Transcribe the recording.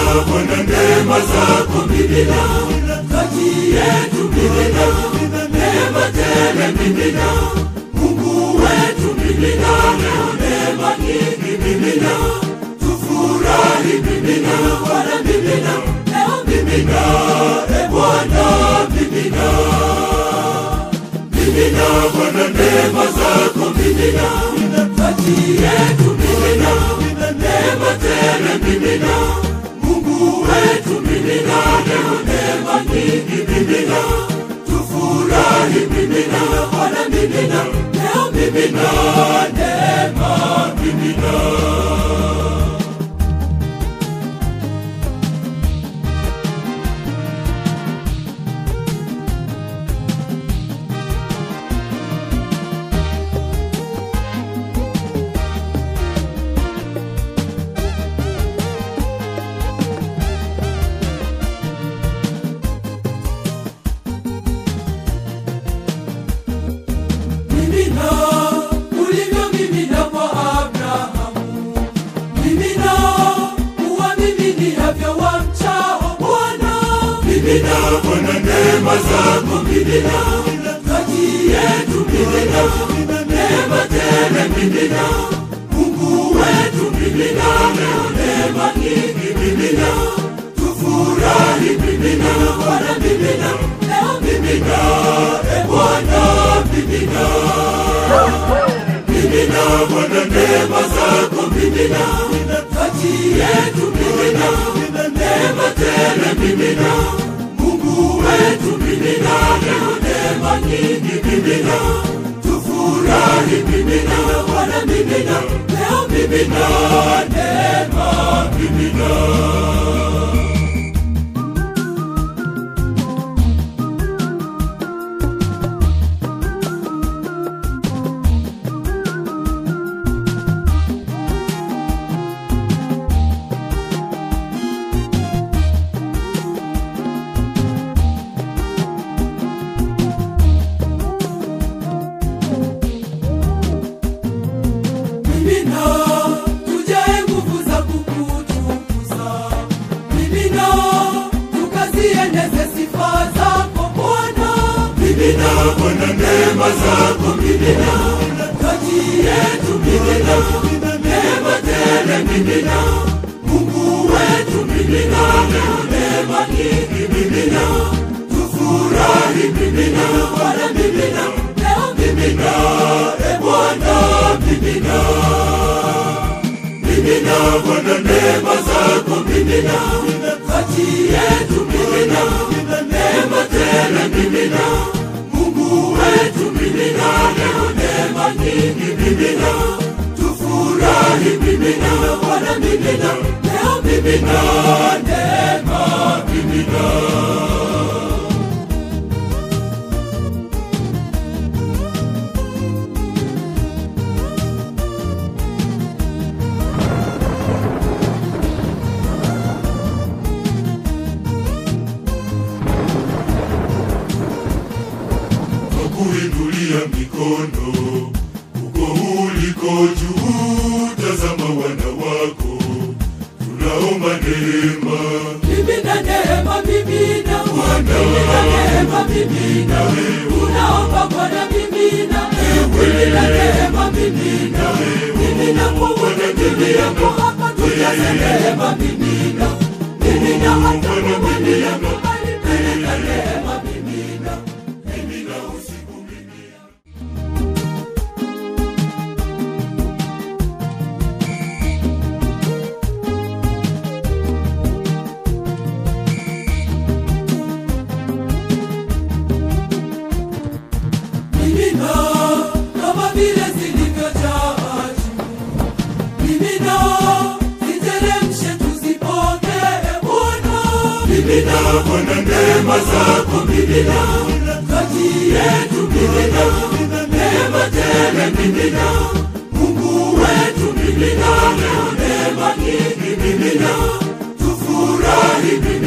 Bwana neema zako mimina, kati yetu mimina, neema tele mimina, Mungu wetu mimina, neema nyingi mimina, tufurahi mimina, Bwana mimina, leo mimina, Bwana mimina. Mimina Bwana neema zako mimina, kati yetu mimina, neema tele mimina, Mungu wetu mimina, leo neema nyingi mimina, tufurahi mimina, Bwana mimina, leo mimina, neema mimina. Mimina Bwana neema zako mimina, kati yetu mimina, neema tele mimina, Mungu wetu mimina, leo neema nyingi mimina, tufurahi mimina, Bwana mimina, leo mimina, Bwana mimina. Mimina Bwana neema zako mimina, kati yetu mimina, neema tele mimina, Mungu wetu mimina, leo neema nyingi mimina, tufurahi mimina, Bwana mimina, leo mimina, neema mimina. Mimina Bwana neema zako mimina, kati yetu mimina, neema tele mimina, Mungu wetu mimina, leo neema nyingi mimina, tufurahi mimina, Bwana mimina, leo mimina, Bwana mimina. Mimina Bwana neema zako mimina, kati yetu mimina, neema tele mimina, Mungu wetu mimina, leo neema nyingi mimina, tufurahi mimina, Bwana mimina, leo mimina, neema mimina. Kuinulia mikono uko uliko juu, tazama wana wako, tunaomba neema. Mimina neema mimina, mimina neema mimina, tunaomba Bwana mimina, mimina neema mimina, mimina kwa Bwana mimina, kwa hapa tujaze neema mimina, mimina hata kwa mimina, mimina neema mimina, mimina usiku mimina. Mimina kama vile zilivyojaa juu, mimina ziteremshe tuzipokee Bwana. Mimina Bwana neema zako mimina, kati yetu mimina, neema tele mimina, Mungu wetu mimina, leo neema nyingi mimina, tufurahi mimina,